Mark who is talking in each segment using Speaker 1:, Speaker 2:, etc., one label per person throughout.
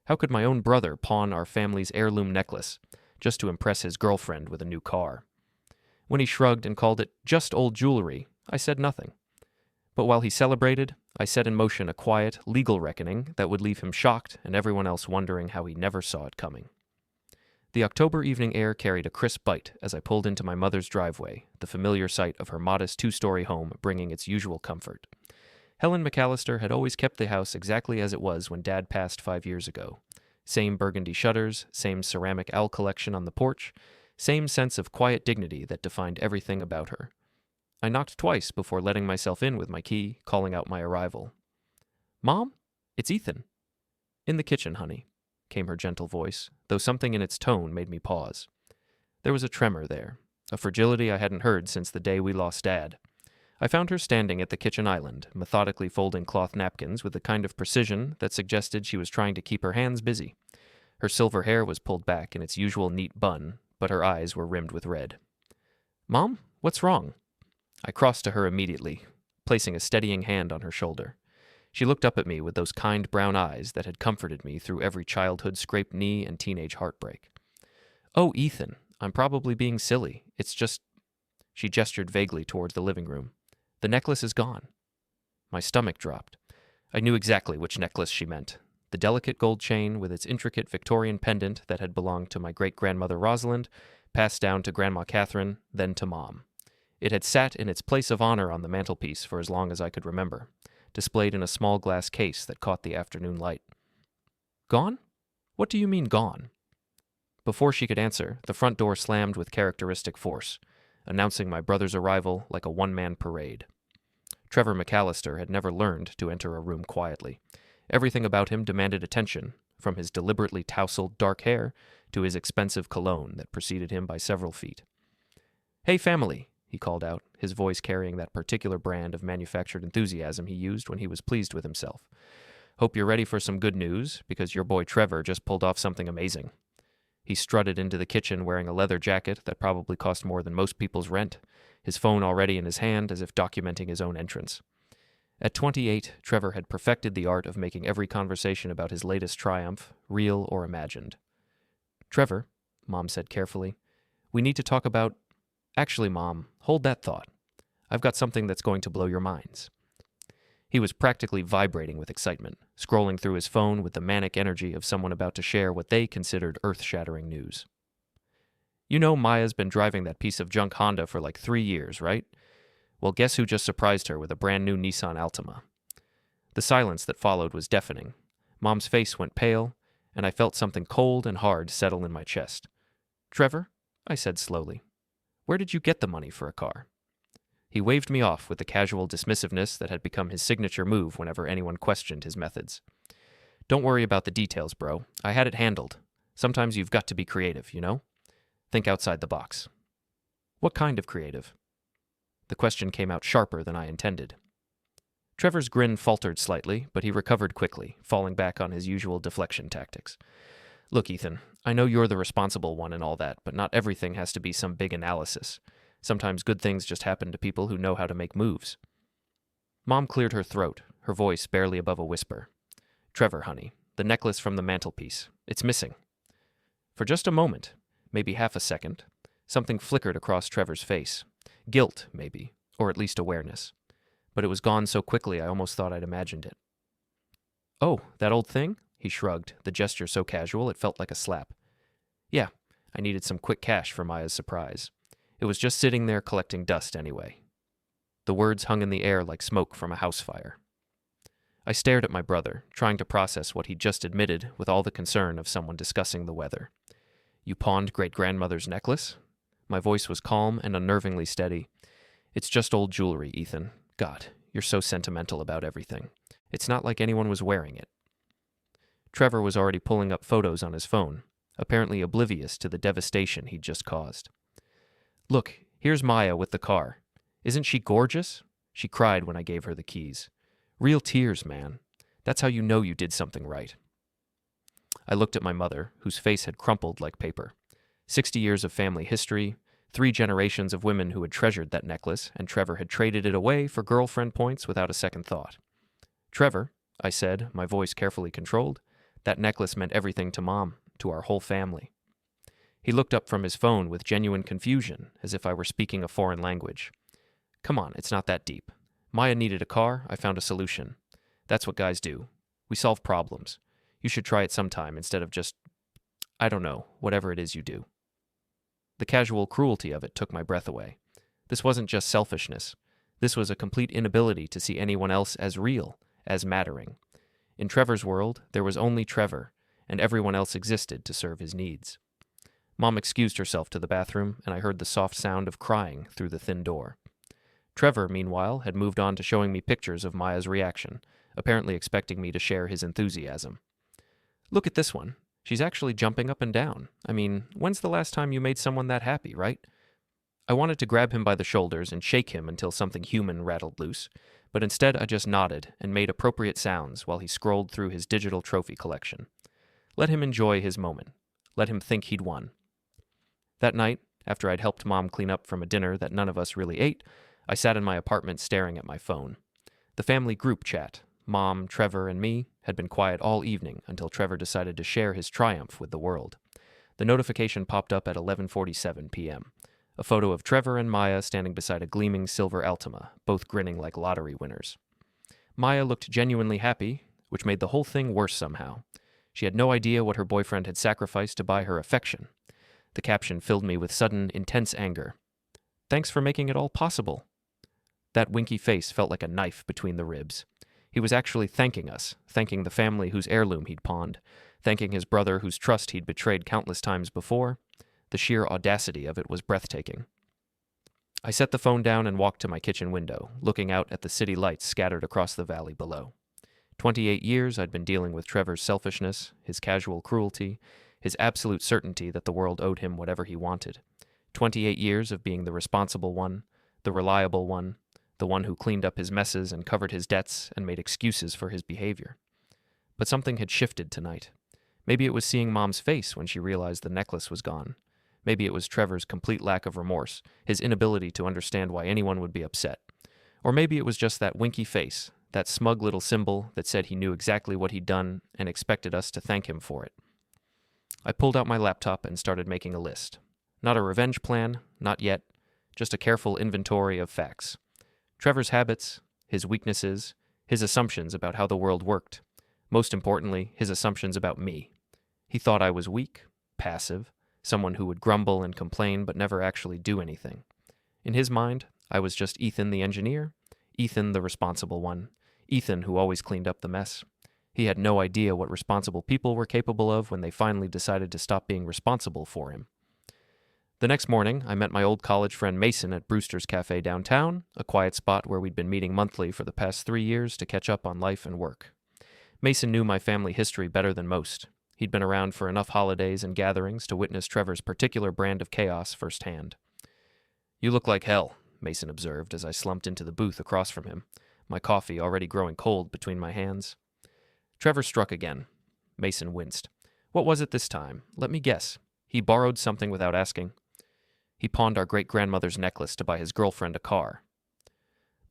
Speaker 1: How could my own brother pawn our family's heirloom necklace just to impress his girlfriend with a new car? When he shrugged and called it just old jewelry, I said nothing. But while he celebrated, I set in motion a quiet, legal reckoning that would leave him shocked and everyone else wondering how he never saw it coming. The October evening air carried a crisp bite as I pulled into my mother's driveway, the familiar sight of her modest two-story home bringing its usual comfort. Helen McAllister had always kept the house exactly as it was when Dad passed 5 years ago. Same burgundy shutters, same ceramic owl collection on the porch, same sense of quiet dignity that defined everything about her. I knocked twice before letting myself in with my key, calling out my arrival. "Mom? It's Ethan." "In the kitchen, honey," came her gentle voice, though something in its tone made me pause. There was a tremor there, a fragility I hadn't heard since the day we lost Dad. I found her standing at the kitchen island, methodically folding cloth napkins with the kind of precision that suggested she was trying to keep her hands busy. Her silver hair was pulled back in its usual neat bun, but her eyes were rimmed with red. "Mom, what's wrong?" I crossed to her immediately, placing a steadying hand on her shoulder. She looked up at me with those kind brown eyes that had comforted me through every childhood scraped knee and teenage heartbreak. "Oh, Ethan, I'm probably being silly. It's just—" She gestured vaguely towards the living room. "The necklace is gone." My stomach dropped. I knew exactly which necklace she meant. The delicate gold chain with its intricate Victorian pendant that had belonged to my great-grandmother Rosalind, passed down to Grandma Catherine, then to Mom. It had sat in its place of honor on the mantelpiece for as long as I could remember, displayed in a small glass case that caught the afternoon light. "Gone? What do you mean gone?" Before she could answer, the front door slammed with characteristic force, announcing my brother's arrival like a one-man parade. Trevor McAllister had never learned to enter a room quietly. Everything about him demanded attention, from his deliberately tousled dark hair to his expensive cologne that preceded him by several feet. "Hey, family," he called out, his voice carrying that particular brand of manufactured enthusiasm he used when he was pleased with himself. "Hope you're ready for some good news, because your boy Trevor just pulled off something amazing." He strutted into the kitchen wearing a leather jacket that probably cost more than most people's rent, his phone already in his hand as if documenting his own entrance. At 28, Trevor had perfected the art of making every conversation about his latest triumph, real or imagined. "Trevor," Mom said carefully, "we need to talk about— Actually, Mom, hold that thought. I've got something that's going to blow your minds." He was practically vibrating with excitement, scrolling through his phone with the manic energy of someone about to share what they considered earth-shattering news. "You know Maya's been driving that piece of junk Honda for like 3 years, right? Well, guess who just surprised her with a brand new Nissan Altima?" The silence that followed was deafening. Mom's face went pale, and I felt something cold and hard settle in my chest. "Trevor," I said slowly, "where did you get the money for a car?" He waved me off with the casual dismissiveness that had become his signature move whenever anyone questioned his methods. "Don't worry about the details, bro. I had it handled. Sometimes you've got to be creative, you know? Think outside the box." "What kind of creative?" The question came out sharper than I intended. Trevor's grin faltered slightly, but he recovered quickly, falling back on his usual deflection tactics. "Look, Ethan, I know you're the responsible one and all that, but not everything has to be some big analysis. Sometimes good things just happen to people who know how to make moves." Mom cleared her throat, her voice barely above a whisper. "Trevor, honey, the necklace from the mantelpiece. It's missing." For just a moment, maybe half a second, something flickered across Trevor's face. Guilt, maybe, or at least awareness. But it was gone so quickly I almost thought I'd imagined it. "Oh, that old thing?" He shrugged, the gesture so casual it felt like a slap. "Yeah, I needed some quick cash for Maya's surprise. It was just sitting there collecting dust anyway." The words hung in the air like smoke from a house fire. I stared at my brother, trying to process what he'd just admitted with all the concern of someone discussing the weather. "You pawned great-grandmother's necklace?" My voice was calm and unnervingly steady. "It's just old jewelry, Ethan. God, you're so sentimental about everything. It's not like anyone was wearing it." Trevor was already pulling up photos on his phone, apparently oblivious to the devastation he'd just caused. "Look, here's Maya with the car. Isn't she gorgeous?" She cried when I gave her the keys. "Real tears, man. That's how you know you did something right." I looked at my mother, whose face had crumpled like paper. 60 years of family history, 3 generations of women who had treasured that necklace, and Trevor had traded it away for girlfriend points without a second thought. "Trevor," I said, my voice carefully controlled, That necklace meant everything to Mom, to our whole family. He looked up from his phone with genuine confusion, as if I were speaking a foreign language. Come on, it's not that deep. Maya needed a car, I found a solution. That's what guys do. We solve problems. You should try it sometime instead of just, I don't know, whatever it is you do. The casual cruelty of it took my breath away. This wasn't just selfishness. This was a complete inability to see anyone else as real, as mattering. In Trevor's world, there was only Trevor, and everyone else existed to serve his needs. Mom excused herself to the bathroom, and I heard the soft sound of crying through the thin door. Trevor, meanwhile, had moved on to showing me pictures of Maya's reaction, apparently expecting me to share his enthusiasm. Look at this one. She's actually jumping up and down. I mean, when's the last time you made someone that happy, right? I wanted to grab him by the shoulders and shake him until something human rattled loose, but instead I just nodded and made appropriate sounds while he scrolled through his digital trophy collection. Let him enjoy his moment. Let him think he'd won. That night, after I'd helped Mom clean up from a dinner that none of us really ate, I sat in my apartment staring at my phone. The family group chat, Mom, Trevor, and me, had been quiet all evening until Trevor decided to share his triumph with the world. The notification popped up at 11:47 p.m. A photo of Trevor and Maya standing beside a gleaming silver Altima, both grinning like lottery winners. Maya looked genuinely happy, which made the whole thing worse somehow. She had no idea what her boyfriend had sacrificed to buy her affection. The caption filled me with sudden, intense anger. Thanks for making it all possible. That winky face felt like a knife between the ribs. He was actually thanking us, thanking the family whose heirloom he'd pawned, thanking his brother whose trust he'd betrayed countless times before. The sheer audacity of it was breathtaking. I set the phone down and walked to my kitchen window, looking out at the city lights scattered across the valley below. 28 years I'd been dealing with Trevor's selfishness, his casual cruelty, his absolute certainty that the world owed him whatever he wanted. 28 years of being the responsible one, the reliable one, the one who cleaned up his messes and covered his debts and made excuses for his behavior. But something had shifted tonight. Maybe it was seeing Mom's face when she realized the necklace was gone. Maybe it was Trevor's complete lack of remorse, his inability to understand why anyone would be upset. Or maybe it was just that winky face, that smug little symbol that said he knew exactly what he'd done and expected us to thank him for it. I pulled out my laptop and started making a list. Not a revenge plan, not yet, just a careful inventory of facts. Trevor's habits, his weaknesses, his assumptions about how the world worked. Most importantly, his assumptions about me. He thought I was weak, passive, someone who would grumble and complain but never actually do anything. In his mind, I was just Ethan the engineer, Ethan the responsible one, Ethan who always cleaned up the mess. He had no idea what responsible people were capable of when they finally decided to stop being responsible for him. The next morning, I met my old college friend Mason at Brewster's Cafe downtown, a quiet spot where we'd been meeting monthly for the past 3 years to catch up on life and work. Mason knew my family history better than most. He'd been around for enough holidays and gatherings to witness Trevor's particular brand of chaos firsthand. "You look like hell," Mason observed as I slumped into the booth across from him, my coffee already growing cold between my hands. Trevor struck again. Mason winced. "What was it this time? Let me guess. He borrowed something without asking." "He pawned our great-grandmother's necklace to buy his girlfriend a car."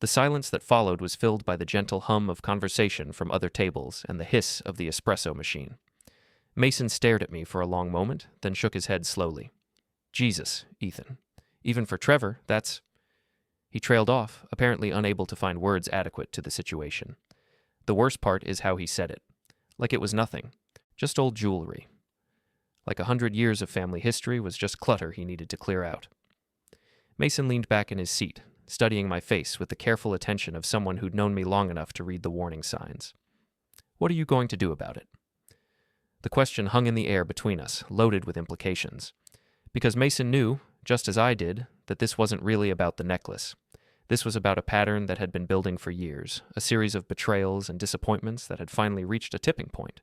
Speaker 1: The silence that followed was filled by the gentle hum of conversation from other tables and the hiss of the espresso machine. Mason stared at me for a long moment, then shook his head slowly. "Jesus, Ethan. Even for Trevor, that's—" He trailed off, apparently unable to find words adequate to the situation. The worst part is how he said it. Like it was nothing. Just old jewelry. Like 100 years of family history was just clutter he needed to clear out. Mason leaned back in his seat, studying my face with the careful attention of someone who'd known me long enough to read the warning signs. "What are you going to do about it?" The question hung in the air between us, loaded with implications. Because Mason knew, just as I did, that this wasn't really about the necklace. This was about a pattern that had been building for years, a series of betrayals and disappointments that had finally reached a tipping point.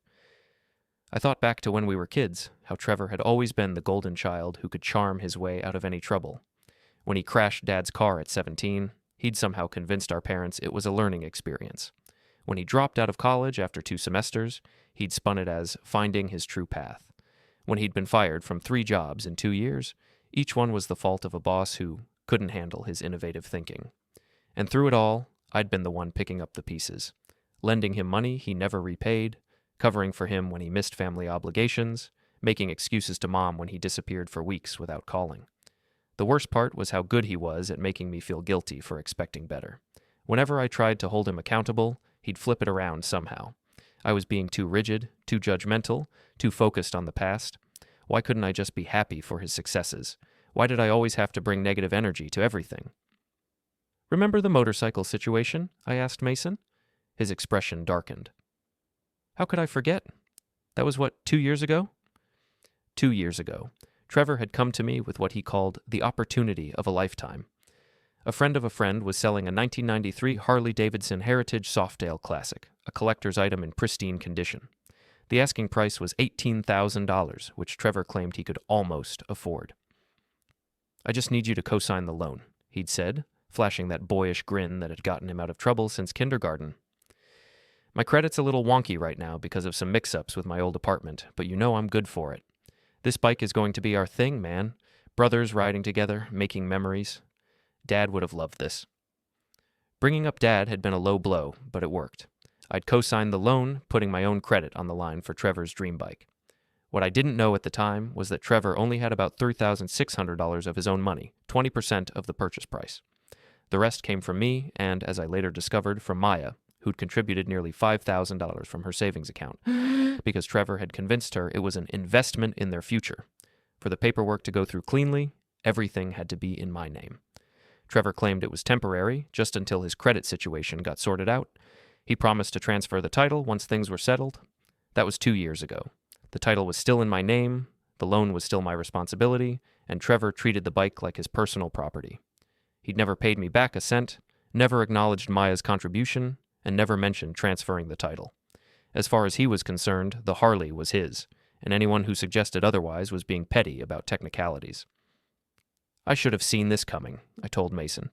Speaker 1: I thought back to when we were kids, how Trevor had always been the golden child who could charm his way out of any trouble. When he crashed Dad's car at 17, he'd somehow convinced our parents it was a learning experience. When he dropped out of college after 2 semesters, he'd spun it as finding his true path. When he'd been fired from 3 jobs in 2 years, each one was the fault of a boss who couldn't handle his innovative thinking. And through it all, I'd been the one picking up the pieces, lending him money he never repaid, covering for him when he missed family obligations, making excuses to Mom when he disappeared for weeks without calling. The worst part was how good he was at making me feel guilty for expecting better. Whenever I tried to hold him accountable, he'd flip it around somehow. I was being too rigid, too judgmental, too focused on the past. Why couldn't I just be happy for his successes? Why did I always have to bring negative energy to everything? "Remember the motorcycle situation?" I asked Mason. His expression darkened. "How could I forget? That was 2 years ago?" 2 years ago, Trevor had come to me with what he called the opportunity of a lifetime. A friend of a friend was selling a 1993 Harley-Davidson Heritage Softail Classic, a collector's item in pristine condition. The asking price was $18,000, which Trevor claimed he could almost afford. "I just need you to co-sign the loan," he'd said, flashing that boyish grin that had gotten him out of trouble since kindergarten. "My credit's a little wonky right now because of some mix-ups with my old apartment, but you know I'm good for it. This bike is going to be our thing, man. Brothers riding together, making memories. Dad would have loved this." Bringing up Dad had been a low blow, but it worked. I'd co-signed the loan, putting my own credit on the line for Trevor's dream bike. What I didn't know at the time was that Trevor only had about $3,600 of his own money, 20% of the purchase price. The rest came from me and, as I later discovered, from Maya, who'd contributed nearly $5,000 from her savings account, because Trevor had convinced her it was an investment in their future. For the paperwork to go through cleanly, everything had to be in my name. Trevor claimed it was temporary, just until his credit situation got sorted out. He promised to transfer the title once things were settled. That was 2 years ago. The title was still in my name, the loan was still my responsibility, and Trevor treated the bike like his personal property. He'd never paid me back a cent, never acknowledged Maya's contribution, and never mentioned transferring the title. As far as he was concerned, the Harley was his, and anyone who suggested otherwise was being petty about technicalities. "I should have seen this coming," I told Mason.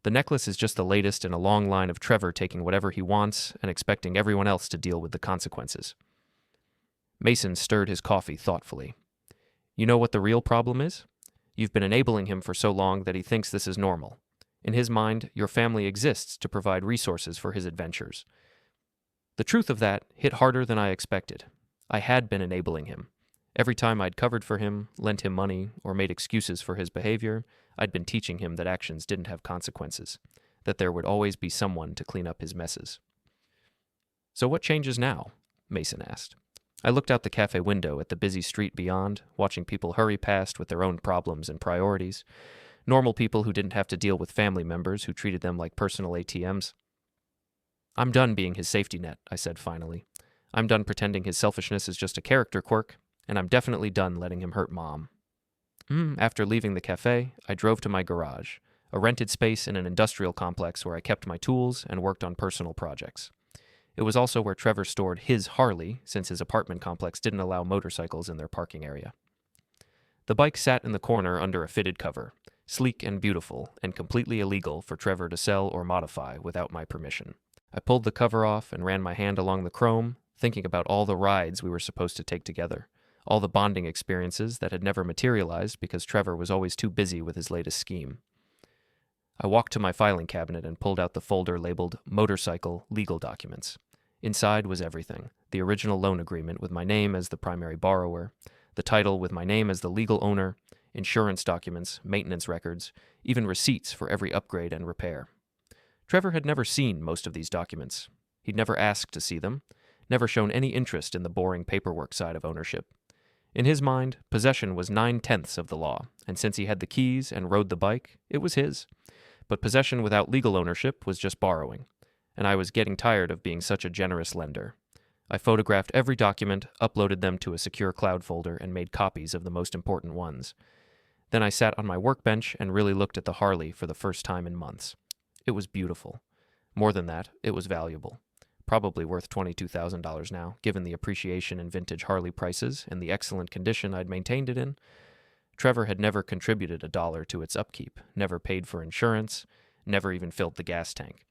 Speaker 1: "The necklace is just the latest in a long line of Trevor taking whatever he wants and expecting everyone else to deal with the consequences." Mason stirred his coffee thoughtfully. "You know what the real problem is? You've been enabling him for so long that he thinks this is normal. In his mind, your family exists to provide resources for his adventures." The truth of that hit harder than I expected. I had been enabling him. Every time I'd covered for him, lent him money, or made excuses for his behavior, I'd been teaching him that actions didn't have consequences, that there would always be someone to clean up his messes. "So what changes now?" Mason asked. I looked out the cafe window at the busy street beyond, watching people hurry past with their own problems and priorities. Normal people who didn't have to deal with family members who treated them like personal ATMs. "I'm done being his safety net," I said finally. "I'm done pretending his selfishness is just a character quirk, and I'm definitely done letting him hurt Mom." After leaving the cafe, I drove to my garage, a rented space in an industrial complex where I kept my tools and worked on personal projects. It was also where Trevor stored his Harley, since his apartment complex didn't allow motorcycles in their parking area. The bike sat in the corner under a fitted cover, sleek and beautiful, and completely illegal for Trevor to sell or modify without my permission. I pulled the cover off and ran my hand along the chrome, thinking about all the rides we were supposed to take together, all the bonding experiences that had never materialized because Trevor was always too busy with his latest scheme. I walked to my filing cabinet and pulled out the folder labeled Motorcycle Legal Documents. Inside was everything: the original loan agreement with my name as the primary borrower, the title with my name as the legal owner, insurance documents, maintenance records, even receipts for every upgrade and repair. Trevor had never seen most of these documents. He'd never asked to see them, never shown any interest in the boring paperwork side of ownership. In his mind, possession was 9/10 of the law, and since he had the keys and rode the bike, it was his. But possession without legal ownership was just borrowing, and I was getting tired of being such a generous lender. I photographed every document, uploaded them to a secure cloud folder, and made copies of the most important ones. Then I sat on my workbench and really looked at the Harley for the first time in months. It was beautiful. More than that, it was valuable. Probably worth $22,000 now, given the appreciation in vintage Harley prices and the excellent condition I'd maintained it in. Trevor had never contributed a dollar to its upkeep, never paid for insurance, never even filled the gas tank.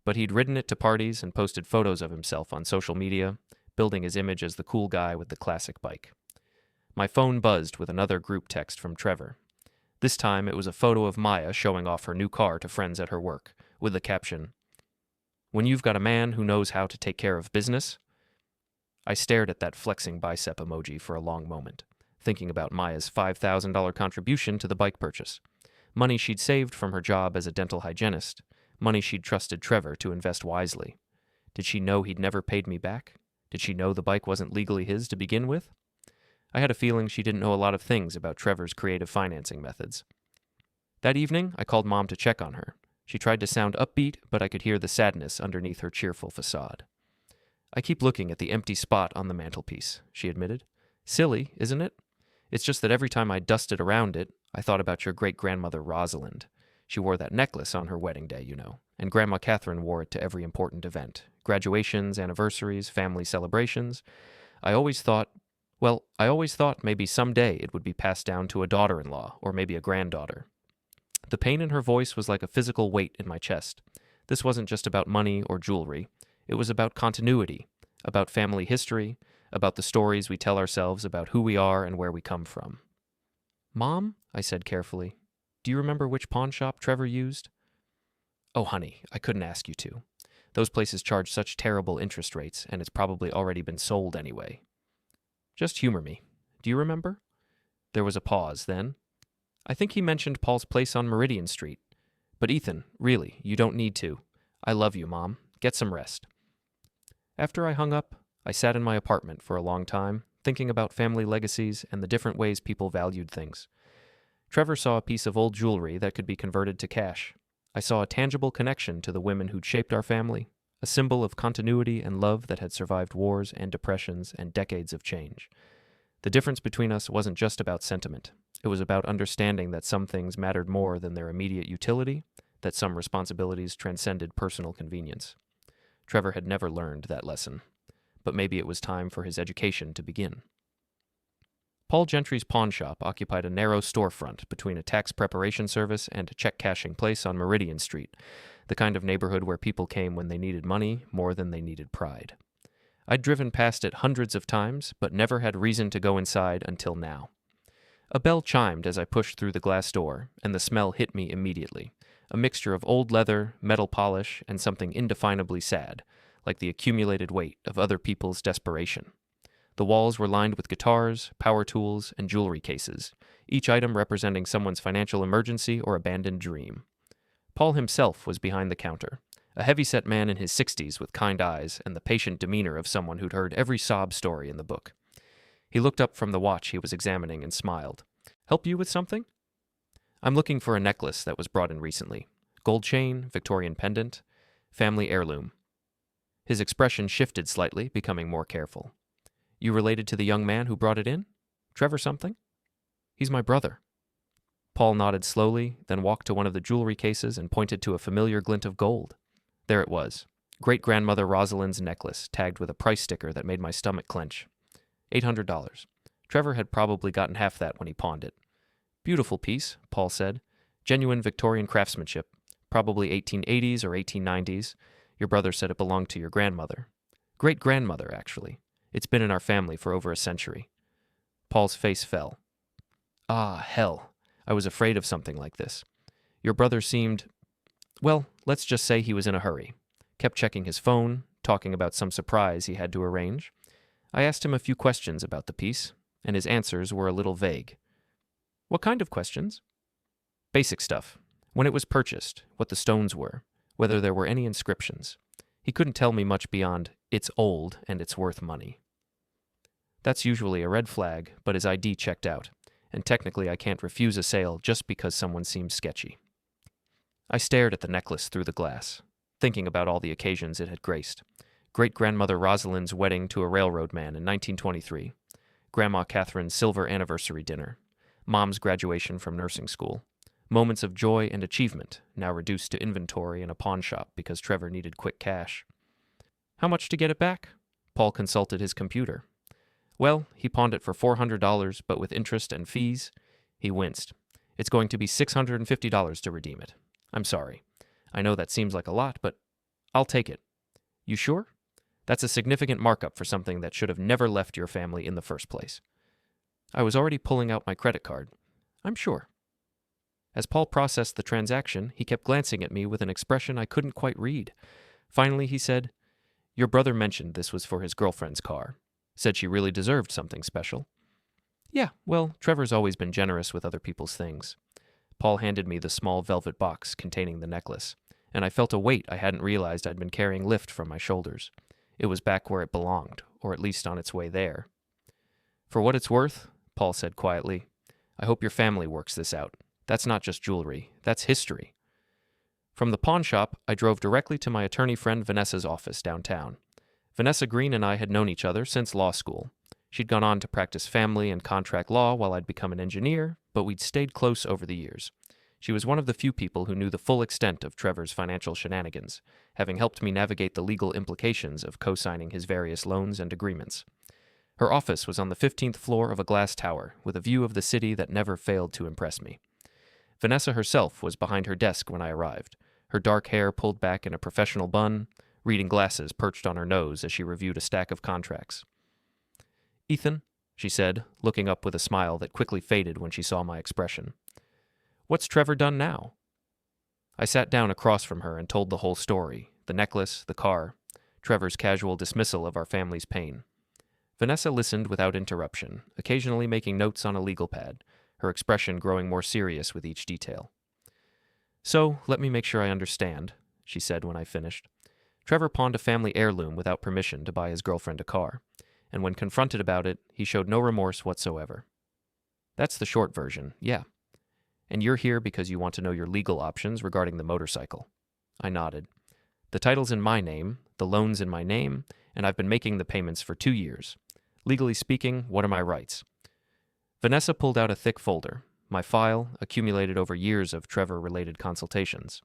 Speaker 1: But he'd ridden it to parties and posted photos of himself on social media, building his image as the cool guy with the classic bike. My phone buzzed with another group text from Trevor. This time it was a photo of Maya showing off her new car to friends at her work, with the caption, "When you've got a man who knows how to take care of business." I stared at that flexing bicep emoji for a long moment, thinking about Maya's $5,000 contribution to the bike purchase. Money she'd saved from her job as a dental hygienist. Money she'd trusted Trevor to invest wisely. Did she know he'd never paid me back? Did she know the bike wasn't legally his to begin with? I had a feeling she didn't know a lot of things about Trevor's creative financing methods. That evening, I called Mom to check on her. She tried to sound upbeat, but I could hear the sadness underneath her cheerful facade. I keep looking at the empty spot on the mantelpiece, she admitted. Silly, isn't it? It's just that every time I dusted around it, I thought about your great-grandmother Rosalind. She wore that necklace on her wedding day, you know, and Grandma Catherine wore it to every important event. Graduations, anniversaries, family celebrations. I always thought maybe someday it would be passed down to a daughter-in-law or maybe a granddaughter. The pain in her voice was like a physical weight in my chest. This wasn't just about money or jewelry. It was about continuity, about family history, about the stories we tell ourselves about who we are and where we come from. Mom, I said carefully, do you remember which pawn shop Trevor used? Oh, honey, I couldn't ask you to. Those places charge such terrible interest rates, and it's probably already been sold anyway. Just humor me. Do you remember? There was a pause, then. I think he mentioned Paul's place on Meridian Street. But Ethan, really, you don't need to. I love you, Mom. Get some rest. After I hung up, I sat in my apartment for a long time, thinking about family legacies and the different ways people valued things. Trevor saw a piece of old jewelry that could be converted to cash. I saw a tangible connection to the women who'd shaped our family, a symbol of continuity and love that had survived wars and depressions and decades of change. The difference between us wasn't just about sentiment. It was about understanding that some things mattered more than their immediate utility, that some responsibilities transcended personal convenience. Trevor had never learned that lesson, but maybe it was time for his education to begin. Paul Gentry's pawn shop occupied a narrow storefront between a tax preparation service and a check-cashing place on Meridian Street, the kind of neighborhood where people came when they needed money more than they needed pride. I'd driven past it hundreds of times, but never had reason to go inside until now. A bell chimed as I pushed through the glass door, and the smell hit me immediately, a mixture of old leather, metal polish, and something indefinably sad, like the accumulated weight of other people's desperation. The walls were lined with guitars, power tools, and jewelry cases, each item representing someone's financial emergency or abandoned dream. Paul himself was behind the counter, a heavy-set man in his 60s with kind eyes and the patient demeanor of someone who'd heard every sob story in the book. He looked up from the watch he was examining and smiled. "Help you with something?" "I'm looking for a necklace that was brought in recently. Gold chain, Victorian pendant, family heirloom." His expression shifted slightly, becoming more careful. "You related to the young man who brought it in? Trevor something?" "He's my brother." Paul nodded slowly, then walked to one of the jewelry cases and pointed to a familiar glint of gold. There it was, great-grandmother Rosalind's necklace, tagged with a price sticker that made my stomach clench. $800. Trevor had probably gotten half that when he pawned it. "Beautiful piece," Paul said. "Genuine Victorian craftsmanship. Probably 1880s or 1890s. Your brother said it belonged to your grandmother. Great-grandmother, actually. It's been in our family for over a century." Paul's face fell. "Ah, hell. I was afraid of something like this. Your brother seemed... well, let's just say he was in a hurry. Kept checking his phone, talking about some surprise he had to arrange. I asked him a few questions about the piece, and his answers were a little vague." "What kind of questions?" "Basic stuff. When it was purchased, what the stones were, whether there were any inscriptions. He couldn't tell me much beyond, 'It's old and it's worth money.' That's usually a red flag, but his ID checked out, and technically I can't refuse a sale just because someone seems sketchy." I stared at the necklace through the glass, thinking about all the occasions it had graced. Great-grandmother Rosalind's wedding to a railroad man in 1923, Grandma Catherine's silver anniversary dinner, Mom's graduation from nursing school, moments of joy and achievement, now reduced to inventory in a pawn shop because Trevor needed quick cash. "How much to get it back?" Paul consulted his computer. "Well, he pawned it for $400, but with interest and fees." He winced. "It's going to be $650 to redeem it. I'm sorry. I know that seems like a lot, but I'll take it." "You sure? That's a significant markup for something that should have never left your family in the first place." I was already pulling out my credit card. "I'm sure." As Paul processed the transaction, he kept glancing at me with an expression I couldn't quite read. Finally, he said, "Your brother mentioned this was for his girlfriend's car. Said she really deserved something special. Yeah, well, Trevor's always been generous with other people's things. Paul handed me the small velvet box containing the necklace, and I felt a weight I hadn't realized I'd been carrying lift from my shoulders. It was back where it belonged, or at least on its way there. For what it's worth, Paul said quietly, I hope your family works this out. That's not just jewelry, that's history. From the pawn shop, I drove directly to my attorney friend Vanessa's office downtown. Vanessa Green and I had known each other since law school. She'd gone on to practice family and contract law while I'd become an engineer, but we'd stayed close over the years. She was one of the few people who knew the full extent of Trevor's financial shenanigans, having helped me navigate the legal implications of co-signing his various loans and agreements. Her office was on the 15th floor of a glass tower, with a view of the city that never failed to impress me. Vanessa herself was behind her desk when I arrived, her dark hair pulled back in a professional bun, reading glasses perched on her nose as she reviewed a stack of contracts. Ethan, she said, looking up with a smile that quickly faded when she saw my expression. What's Trevor done now? I sat down across from her and told the whole story, the necklace, the car, Trevor's casual dismissal of our family's pain. Vanessa listened without interruption, occasionally making notes on a legal pad, her expression growing more serious with each detail. So, let me make sure I understand, she said when I finished. Trevor pawned a family heirloom without permission to buy his girlfriend a car, and when confronted about it, he showed no remorse whatsoever. That's the short version, yeah. And you're here because you want to know your legal options regarding the motorcycle. I nodded. The title's in my name, the loan's in my name, and I've been making the payments for 2 years. Legally speaking, what are my rights? Vanessa pulled out a thick folder, my file, accumulated over years of Trevor-related consultations.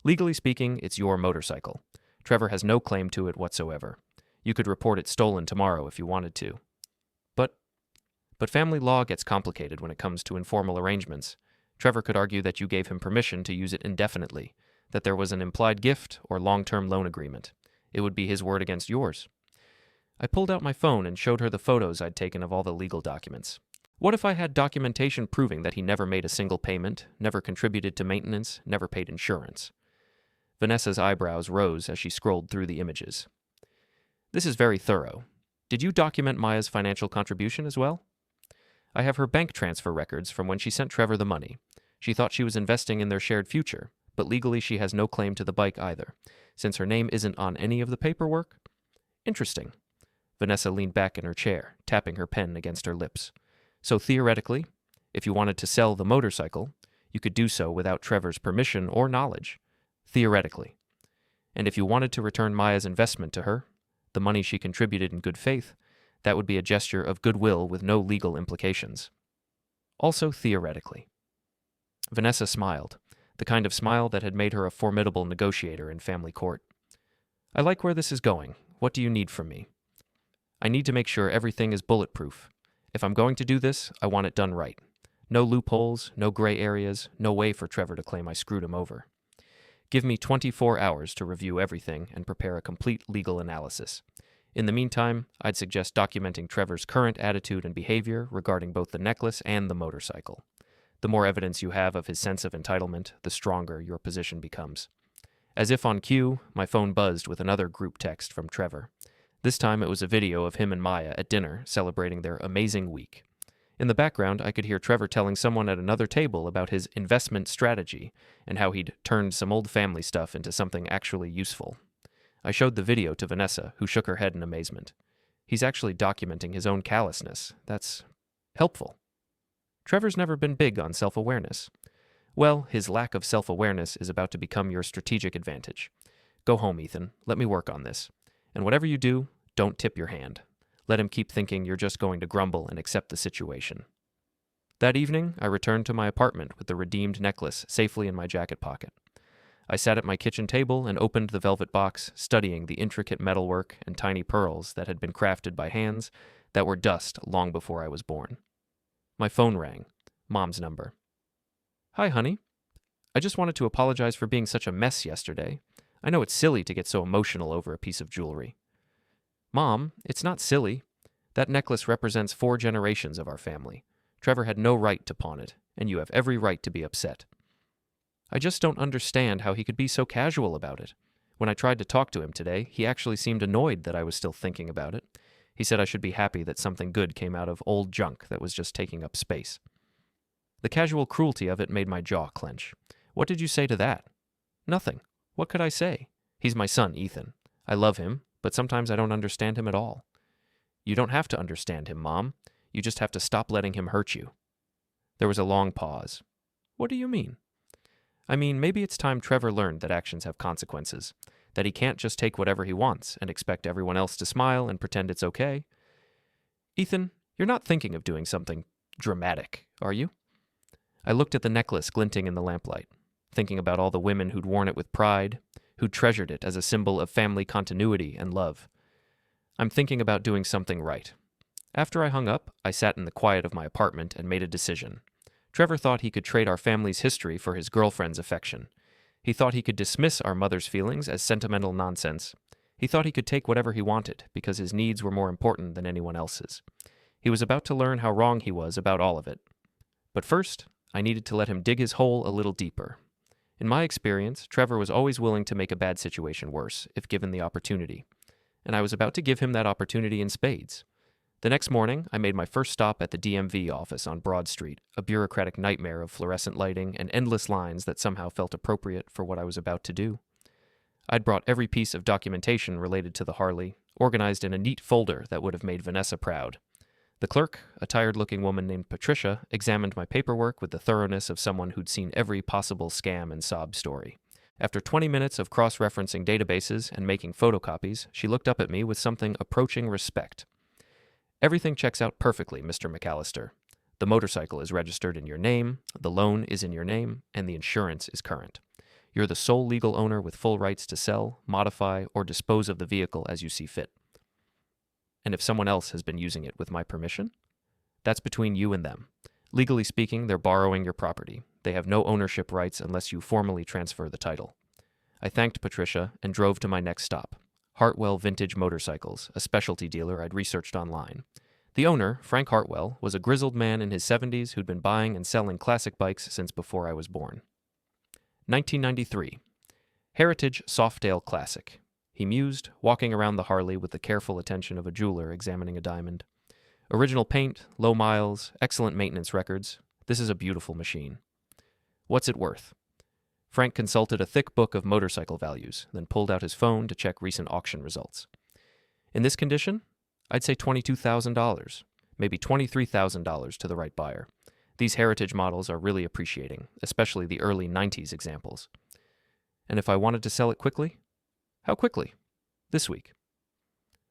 Speaker 1: Legally speaking, it's your motorcycle. Trevor has no claim to it whatsoever. You could report it stolen tomorrow if you wanted to. But family law gets complicated when it comes to informal arrangements. Trevor could argue that you gave him permission to use it indefinitely, that there was an implied gift or long-term loan agreement. It would be his word against yours. I pulled out my phone and showed her the photos I'd taken of all the legal documents. What if I had documentation proving that he never made a single payment, never contributed to maintenance, never paid insurance? Vanessa's eyebrows rose as she scrolled through the images. This is very thorough. Did you document Maya's financial contribution as well? I have her bank transfer records from when she sent Trevor the money. She thought she was investing in their shared future, but legally she has no claim to the bike either, since her name isn't on any of the paperwork. Interesting. Vanessa leaned back in her chair, tapping her pen against her lips. So theoretically, if you wanted to sell the motorcycle, you could do so without Trevor's permission or knowledge. Theoretically. And if you wanted to return Maya's investment to her, the money she contributed in good faith, that would be a gesture of goodwill with no legal implications. Also theoretically. Vanessa smiled, the kind of smile that had made her a formidable negotiator in family court. I like where this is going. What do you need from me? I need to make sure everything is bulletproof. If I'm going to do this, I want it done right. No loopholes, no gray areas, no way for Trevor to claim I screwed him over. Give me 24 hours to review everything and prepare a complete legal analysis. In the meantime, I'd suggest documenting Trevor's current attitude and behavior regarding both the necklace and the motorcycle. The more evidence you have of his sense of entitlement, the stronger your position becomes. As if on cue, my phone buzzed with another group text from Trevor. This time it was a video of him and Maya at dinner celebrating their amazing week. In the background, I could hear Trevor telling someone at another table about his investment strategy and how he'd turned some old family stuff into something actually useful. I showed the video to Vanessa, who shook her head in amazement. He's actually documenting his own callousness. That's helpful. Trevor's never been big on self-awareness. Well, his lack of self-awareness is about to become your strategic advantage. Go home, Ethan. Let me work on this. And whatever you do, don't tip your hand. Let him keep thinking you're just going to grumble and accept the situation. That evening, I returned to my apartment with the redeemed necklace safely in my jacket pocket. I sat at my kitchen table and opened the velvet box, studying the intricate metalwork and tiny pearls that had been crafted by hands that were dust long before I was born. My phone rang. Mom's number. Hi, honey. I just wanted to apologize for being such a mess yesterday. I know it's silly to get so emotional over a piece of jewelry. Mom, it's not silly. That necklace represents 4 generations of our family. Trevor had no right to pawn it, and you have every right to be upset. I just don't understand how he could be so casual about it. When I tried to talk to him today, he actually seemed annoyed that I was still thinking about it. He said I should be happy that something good came out of old junk that was just taking up space. The casual cruelty of it made my jaw clench. What did you say to that? Nothing. What could I say? He's my son, Ethan. I love him, but sometimes I don't understand him at all. You don't have to understand him, Mom. You just have to stop letting him hurt you. There was a long pause. What do you mean? I mean, maybe it's time Trevor learned that actions have consequences, that he can't just take whatever he wants and expect everyone else to smile and pretend it's okay. Ethan, you're not thinking of doing something dramatic, are you? I looked at the necklace glinting in the lamplight, thinking about all the women who'd worn it with pride, who'd treasured it as a symbol of family continuity and love. I'm thinking about doing something right. After I hung up, I sat in the quiet of my apartment and made a decision. Trevor thought he could trade our family's history for his girlfriend's affection. He thought he could dismiss our mother's feelings as sentimental nonsense. He thought he could take whatever he wanted because his needs were more important than anyone else's. He was about to learn how wrong he was about all of it. But first, I needed to let him dig his hole a little deeper. In my experience, Trevor was always willing to make a bad situation worse if given the opportunity. And I was about to give him that opportunity in spades. The next morning, I made my first stop at the DMV office on Broad Street, a bureaucratic nightmare of fluorescent lighting and endless lines that somehow felt appropriate for what I was about to do. I'd brought every piece of documentation related to the Harley, organized in a neat folder that would have made Vanessa proud. The clerk, a tired-looking woman named Patricia, examined my paperwork with the thoroughness of someone who'd seen every possible scam and sob story. After 20 minutes of cross-referencing databases and making photocopies, she looked up at me with something approaching respect. Everything checks out perfectly, Mr. McAllister. The motorcycle is registered in your name, the loan is in your name, and the insurance is current. You're the sole legal owner with full rights to sell, modify, or dispose of the vehicle as you see fit. And if someone else has been using it with my permission? That's between you and them. Legally speaking, they're borrowing your property. They have no ownership rights unless you formally transfer the title. I thanked Patricia and drove to my next stop. Hartwell Vintage Motorcycles, a specialty dealer I'd researched online. The owner, Frank Hartwell, was a grizzled man in his 70s who'd been buying and selling classic bikes since before I was born. 1993. Heritage Softdale Classic. He mused, walking around the Harley with the careful attention of a jeweler examining a diamond. Original paint, low miles, excellent maintenance records. This is a beautiful machine. What's it worth? Frank consulted a thick book of motorcycle values, then pulled out his phone to check recent auction results. In this condition, I'd say $22,000, maybe $23,000 to the right buyer. These heritage models are really appreciating, especially the early 90s examples. And if I wanted to sell it quickly? How quickly? This week.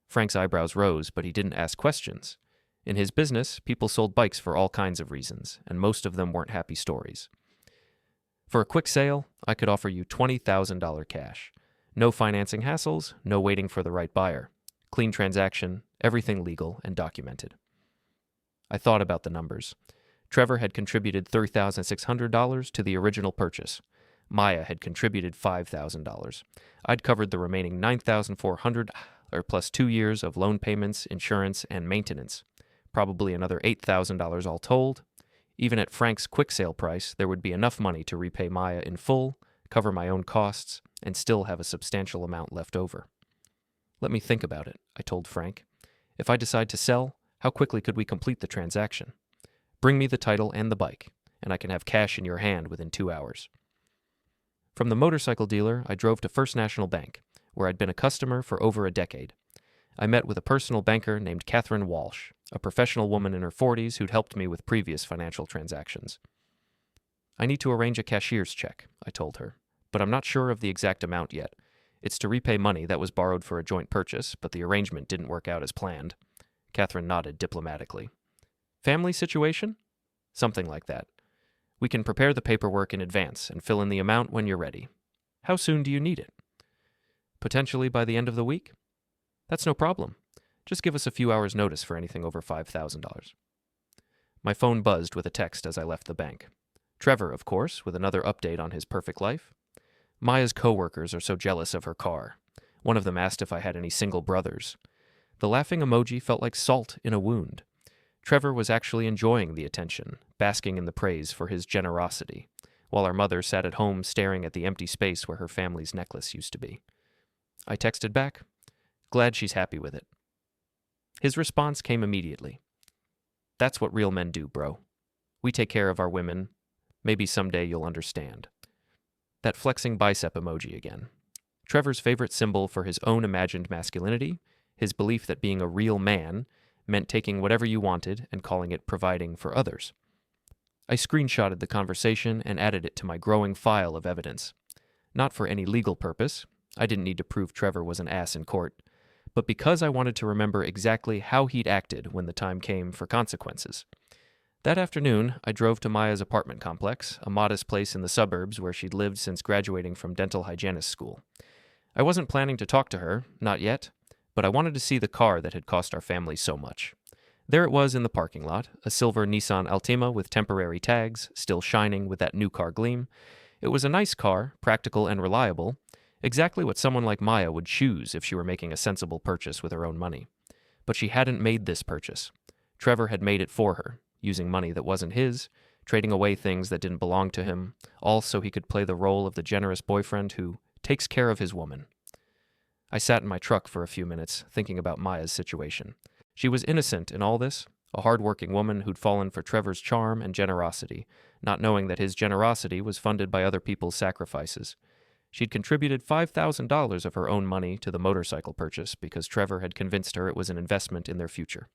Speaker 1: Frank's eyebrows rose, but he didn't ask questions. In his business, people sold bikes for all kinds of reasons, and most of them weren't happy stories. For a quick sale, I could offer you $20,000 cash. No financing hassles, no waiting for the right buyer. Clean transaction, everything legal and documented. I thought about the numbers. Trevor had contributed $3,600 to the original purchase. Maya had contributed $5,000. I'd covered the remaining $9,400 plus 2 years of loan payments, insurance, and maintenance. Probably another $8,000 all told. Even at Frank's quick sale price, there would be enough money to repay Maya in full, cover my own costs, and still have a substantial amount left over. Let me think about it, I told Frank. If I decide to sell, how quickly could we complete the transaction? Bring me the title and the bike, and I can have cash in your hand within 2 hours. From the motorcycle dealer, I drove to First National Bank, where I'd been a customer for over a decade. I met with a personal banker named Catherine Walsh, a professional woman in her 40s who'd helped me with previous financial transactions. I need to arrange a cashier's check, I told her, but I'm not sure of the exact amount yet. It's to repay money that was borrowed for a joint purchase, but the arrangement didn't work out as planned. Catherine nodded diplomatically. Family situation? Something like that. We can prepare the paperwork in advance and fill in the amount when you're ready. How soon do you need it? Potentially by the end of the week? That's no problem. Just give us a few hours' notice for anything over $5,000. My phone buzzed with a text as I left the bank. Trevor, of course, with another update on his perfect life. Maya's coworkers are so jealous of her car. One of them asked if I had any single brothers. The laughing emoji felt like salt in a wound. Trevor was actually enjoying the attention, basking in the praise for his generosity, while our mother sat at home staring at the empty space where her family's necklace used to be. I texted back, glad she's happy with it. His response came immediately. "That's what real men do, bro. We take care of our women. Maybe someday you'll understand." That flexing bicep emoji again. Trevor's favorite symbol for his own imagined masculinity, his belief that being a real man meant taking whatever you wanted and calling it providing for others. I screenshotted the conversation and added it to my growing file of evidence. Not for any legal purpose. I didn't need to prove Trevor was an ass in court, but because I wanted to remember exactly how he'd acted when the time came for consequences. That afternoon, I drove to Maya's apartment complex, a modest place in the suburbs where she'd lived since graduating from dental hygienist school. I wasn't planning to talk to her, not yet, but I wanted to see the car that had cost our family so much. There it was in the parking lot, a silver Nissan Altima with temporary tags, still shining with that new car gleam. It was a nice car, practical and reliable, exactly what someone like Maya would choose if she were making a sensible purchase with her own money. But she hadn't made this purchase. Trevor had made it for her, using money that wasn't his, trading away things that didn't belong to him, all so he could play the role of the generous boyfriend who takes care of his woman. I sat in my truck for a few minutes, thinking about Maya's situation. She was innocent in all this, a hard-working woman who'd fallen for Trevor's charm and generosity, not knowing that his generosity was funded by other people's sacrifices. She'd contributed $5,000 of her own money to the motorcycle purchase because Trevor had convinced her it was an investment in their future.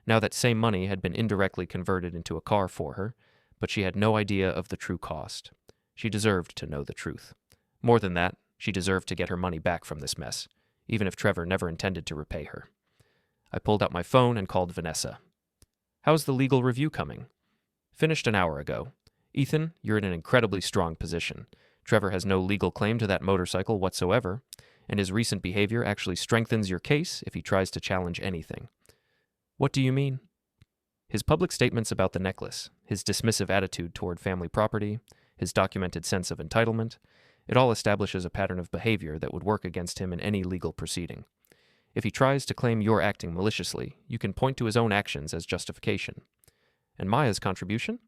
Speaker 1: Now that same money had been indirectly converted into a car for her, but she had no idea of the true cost. She deserved to know the truth. More than that, she deserved to get her money back from this mess, even if Trevor never intended to repay her. I pulled out my phone and called Vanessa. "How's the legal review coming?" "Finished an hour ago. Ethan, you're in an incredibly strong position. Trevor has no legal claim to that motorcycle whatsoever, and his recent behavior actually strengthens your case if he tries to challenge anything." "What do you mean?" "His public statements about the necklace, his dismissive attitude toward family property, his documented sense of entitlement, it all establishes a pattern of behavior that would work against him in any legal proceeding. If he tries to claim you're acting maliciously, you can point to his own actions as justification." "And Maya's contribution?"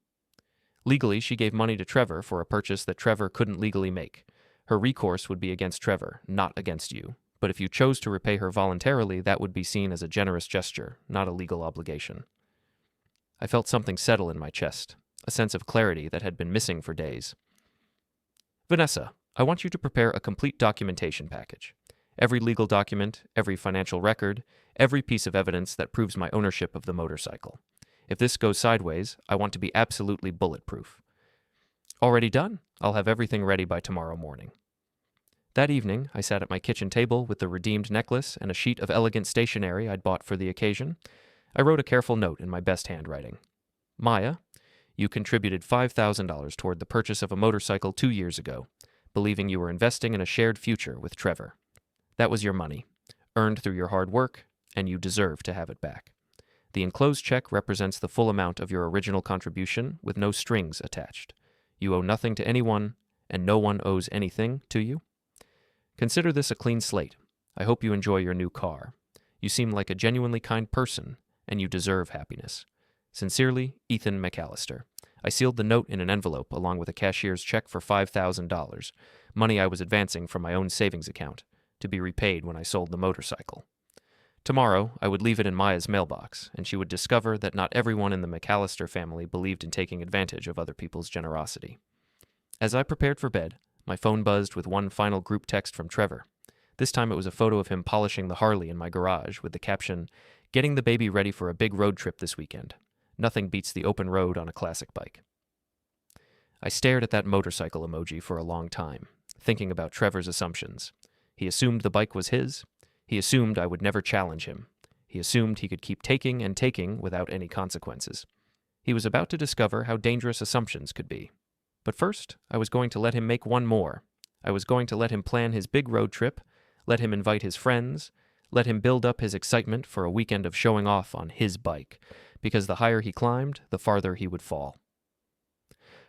Speaker 1: "Legally, she gave money to Trevor for a purchase that Trevor couldn't legally make. Her recourse would be against Trevor, not against you. But if you chose to repay her voluntarily, that would be seen as a generous gesture, not a legal obligation." I felt something settle in my chest, a sense of clarity that had been missing for days. "Vanessa, I want you to prepare a complete documentation package. Every legal document, every financial record, every piece of evidence that proves my ownership of the motorcycle. If this goes sideways, I want to be absolutely bulletproof." "Already done. I'll have everything ready by tomorrow morning." That evening, I sat at my kitchen table with the redeemed necklace and a sheet of elegant stationery I'd bought for the occasion. I wrote a careful note in my best handwriting. "Maya, you contributed $5,000 toward the purchase of a motorcycle 2 years ago, believing you were investing in a shared future with Trevor. That was your money, earned through your hard work, and you deserve to have it back. The enclosed check represents the full amount of your original contribution with no strings attached. You owe nothing to anyone, and no one owes anything to you. Consider this a clean slate. I hope you enjoy your new car. You seem like a genuinely kind person, and you deserve happiness. Sincerely, Ethan McAllister." I sealed the note in an envelope along with a cashier's check for $5,000, money I was advancing from my own savings account, to be repaid when I sold the motorcycle. Tomorrow, I would leave it in Maya's mailbox, and she would discover that not everyone in the McAllister family believed in taking advantage of other people's generosity. As I prepared for bed, my phone buzzed with one final group text from Trevor. This time it was a photo of him polishing the Harley in my garage with the caption, "Getting the baby ready for a big road trip this weekend. Nothing beats the open road on a classic bike." I stared at that motorcycle emoji for a long time, thinking about Trevor's assumptions. He assumed the bike was his. He assumed I would never challenge him. He assumed he could keep taking and taking without any consequences. He was about to discover how dangerous assumptions could be. But first, I was going to let him make one more. I was going to let him plan his big road trip, let him invite his friends, let him build up his excitement for a weekend of showing off on his bike, because the higher he climbed, the farther he would fall.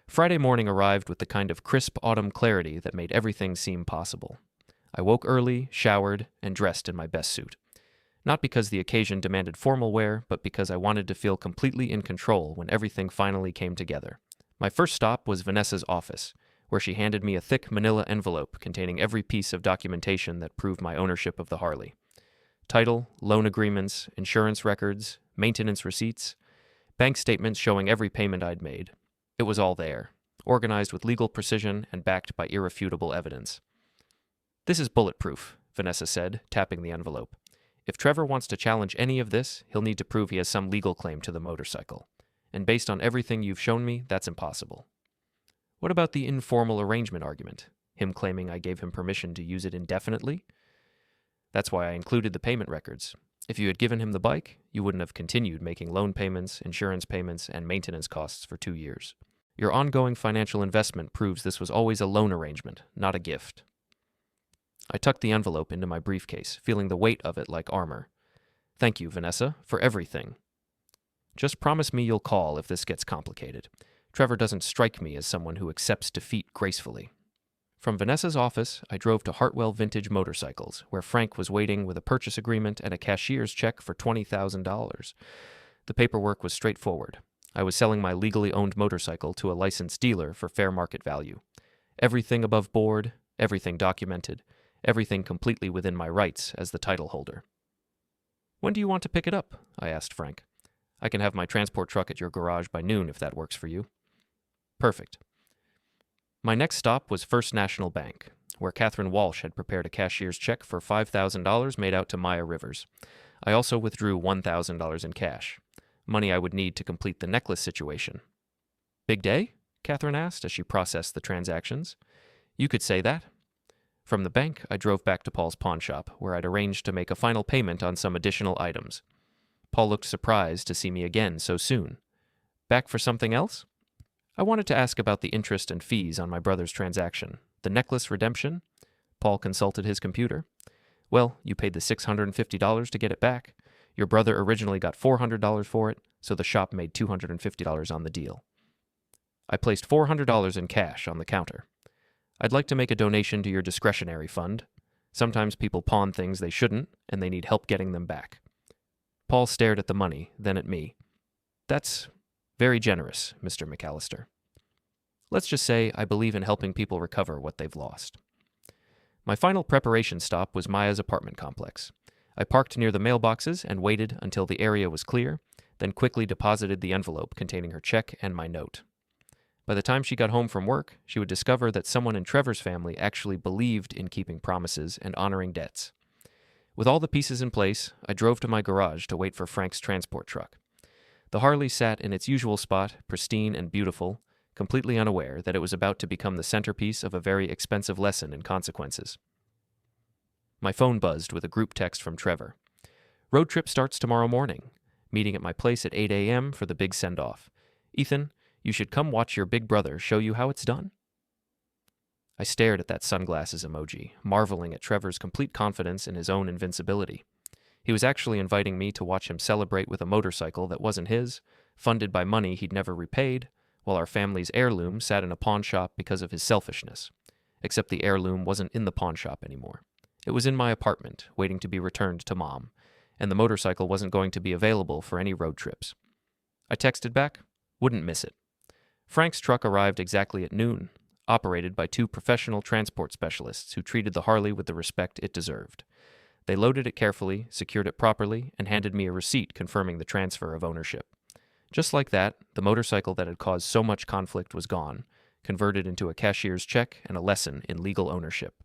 Speaker 1: Friday morning arrived with the kind of crisp autumn clarity that made everything seem possible. I woke early, showered, and dressed in my best suit. Not because the occasion demanded formal wear, but because I wanted to feel completely in control when everything finally came together. My first stop was Vanessa's office, where she handed me a thick manila envelope containing every piece of documentation that proved my ownership of the Harley. Title, loan agreements, insurance records, maintenance receipts, bank statements showing every payment I'd made. It was all there, organized with legal precision and backed by irrefutable evidence. "This is bulletproof," Vanessa said, tapping the envelope. "If Trevor wants to challenge any of this, he'll need to prove he has some legal claim to the motorcycle. And based on everything you've shown me, that's impossible." "What about the informal arrangement argument? Him claiming I gave him permission to use it indefinitely?" "That's why I included the payment records. If you had given him the bike, you wouldn't have continued making loan payments, insurance payments, and maintenance costs for 2 years. Your ongoing financial investment proves this was always a loan arrangement, not a gift." I tucked the envelope into my briefcase, feeling the weight of it like armor. "Thank you, Vanessa, for everything. Just promise me you'll call if this gets complicated. Trevor doesn't strike me as someone who accepts defeat gracefully." From Vanessa's office, I drove to Hartwell Vintage Motorcycles, where Frank was waiting with a purchase agreement and a cashier's check for $20,000. The paperwork was straightforward. I was selling my legally owned motorcycle to a licensed dealer for fair market value. Everything above board, everything documented, everything completely within my rights as the title holder. "When do you want to pick it up?" I asked Frank. "I can have my transport truck at your garage by noon if that works for you." "Perfect." My next stop was First National Bank, where Catherine Walsh had prepared a cashier's check for $5,000 made out to Maya Rivers. I also withdrew $1,000 in cash, money I would need to complete the necklace situation. "Big day?" Catherine asked as she processed the transactions. "You could say that." From the bank, I drove back to Paul's pawn shop, where I'd arranged to make a final payment on some additional items. Paul looked surprised to see me again so soon. "Back for something else?" "I wanted to ask about the interest and fees on my brother's transaction. The necklace redemption?" Paul consulted his computer. "Well, you paid the $650 to get it back. Your brother originally got $400 for it, so the shop made $250 on the deal." I placed $400 in cash on the counter. "I'd like to make a donation to your discretionary fund. Sometimes people pawn things they shouldn't, and they need help getting them back." Paul stared at the money, then at me. "That's very generous, Mr. McAllister. Let's just say I believe in helping people recover what they've lost." My final preparation stop was Maya's apartment complex. I parked near the mailboxes and waited until the area was clear, then quickly deposited the envelope containing her check and my note. By the time she got home from work, she would discover that someone in Trevor's family actually believed in keeping promises and honoring debts. With all the pieces in place, I drove to my garage to wait for Frank's transport truck. The Harley sat in its usual spot, pristine and beautiful, completely unaware that it was about to become the centerpiece of a very expensive lesson in consequences. My phone buzzed with a group text from Trevor. "Road trip starts tomorrow morning. Meeting at my place at 8 a.m. for the big send-off. Ethan, you should come watch your big brother show you how it's done." I stared at that sunglasses emoji, marveling at Trevor's complete confidence in his own invincibility. He was actually inviting me to watch him celebrate with a motorcycle that wasn't his, funded by money he'd never repaid, while our family's heirloom sat in a pawn shop because of his selfishness. Except the heirloom wasn't in the pawn shop anymore. It was in my apartment, waiting to be returned to Mom, and the motorcycle wasn't going to be available for any road trips. I texted back, "Wouldn't miss it." Frank's truck arrived exactly at noon, operated by 2 professional transport specialists who treated the Harley with the respect it deserved. They loaded it carefully, secured it properly, and handed me a receipt confirming the transfer of ownership. Just like that, the motorcycle that had caused so much conflict was gone, converted into a cashier's check and a lesson in legal ownership.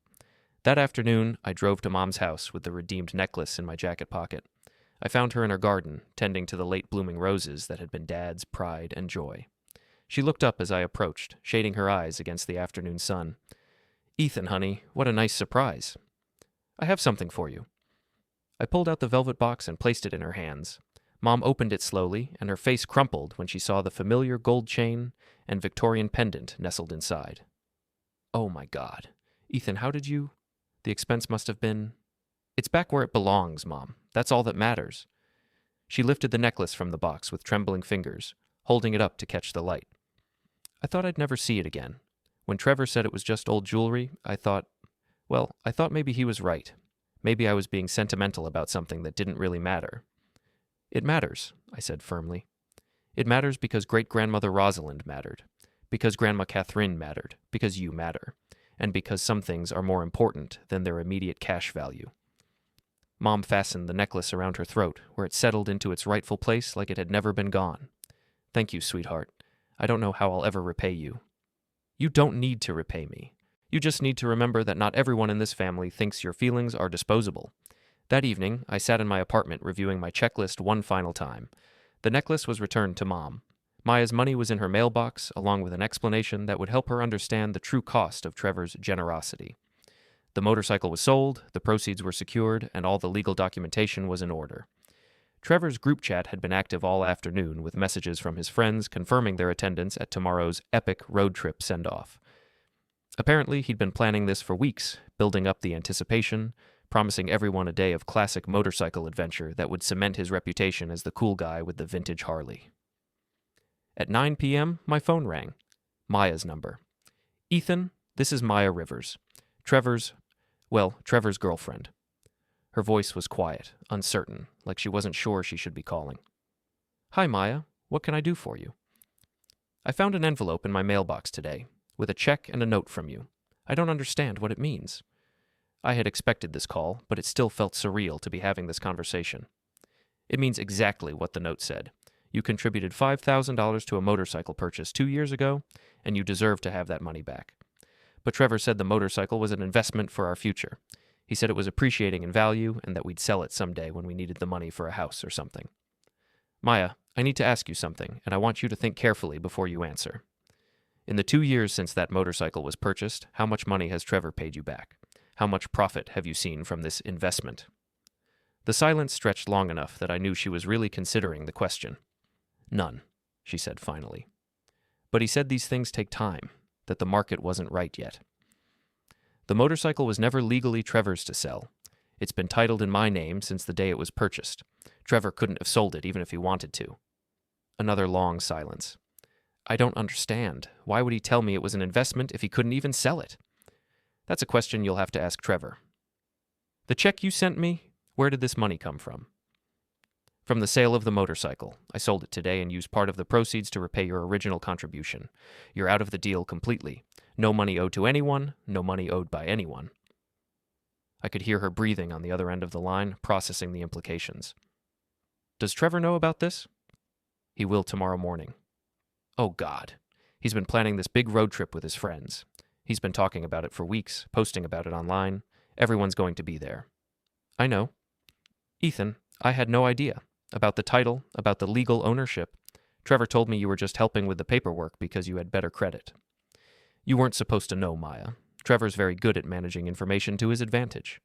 Speaker 1: That afternoon, I drove to Mom's house with the redeemed necklace in my jacket pocket. I found her in her garden, tending to the late-blooming roses that had been Dad's pride and joy. She looked up as I approached, shading her eyes against the afternoon sun. "Ethan, honey, what a nice surprise." "I have something for you." I pulled out the velvet box and placed it in her hands. Mom opened it slowly, and her face crumpled when she saw the familiar gold chain and Victorian pendant nestled inside. "Oh my God. Ethan, how did you—" "The expense must have been—" "It's back where it belongs, Mom. That's all that matters." She lifted the necklace from the box with trembling fingers, holding it up to catch the light. I thought I'd never see it again. When Trevor said it was just old jewelry, I thought maybe he was right. Maybe I was being sentimental about something that didn't really matter. "It matters," I said firmly. "It matters because great-grandmother Rosalind mattered, because Grandma Catherine mattered, because you matter, and because some things are more important than their immediate cash value." Mom fastened the necklace around her throat, where it settled into its rightful place like it had never been gone. Thank you, sweetheart. I don't know how I'll ever repay you. You don't need to repay me. You just need to remember that not everyone in this family thinks your feelings are disposable. That evening, I sat in my apartment reviewing my checklist one final time. The necklace was returned to Mom. Maya's money was in her mailbox, along with an explanation that would help her understand the true cost of Trevor's generosity. The motorcycle was sold, the proceeds were secured, and all the legal documentation was in order. Trevor's group chat had been active all afternoon, with messages from his friends confirming their attendance at tomorrow's epic road trip send-off. Apparently, he'd been planning this for weeks, building up the anticipation, promising everyone a day of classic motorcycle adventure that would cement his reputation as the cool guy with the vintage Harley. At 9 p.m., my phone rang. Maya's number. "Ethan, this is Maya Rivers. Trevor's girlfriend." Her voice was quiet, uncertain, like she wasn't sure she should be calling. "Hi, Maya. What can I do for you?" "I found an envelope in my mailbox today, with a check and a note from you. I don't understand what it means." I had expected this call, but it still felt surreal to be having this conversation. "It means exactly what the note said. You contributed $5,000 to a motorcycle purchase 2 years ago, and you deserve to have that money back. But Trevor said the motorcycle was an investment for our future. He said it was appreciating in value and that we'd sell it someday when we needed the money for a house or something. Maya, I need to ask you something, and I want you to think carefully before you answer. In the 2 years since that motorcycle was purchased, how much money has Trevor paid you back? How much profit have you seen from this investment?" The silence stretched long enough that I knew she was really considering the question. "None," she said finally. "But he said these things take time, that the market wasn't right yet." "The motorcycle was never legally Trevor's to sell. It's been titled in my name since the day it was purchased. Trevor couldn't have sold it even if he wanted to." Another long silence. "I don't understand. Why would he tell me it was an investment if he couldn't even sell it?" "That's a question you'll have to ask Trevor." "The check you sent me, where did this money come from?" "From the sale of the motorcycle. I sold it today and used part of the proceeds to repay your original contribution. You're out of the deal completely. No money owed to anyone, no money owed by anyone." I could hear her breathing on the other end of the line, processing the implications. "Does Trevor know about this?" "He will tomorrow morning." "Oh, God. He's been planning this big road trip with his friends. He's been talking about it for weeks, posting about it online. Everyone's going to be there." "I know." "Ethan, I had no idea. About the title, about the legal ownership. Trevor told me you were just helping with the paperwork because you had better credit." "You weren't supposed to know, Maya. Trevor's very good at managing information to his advantage.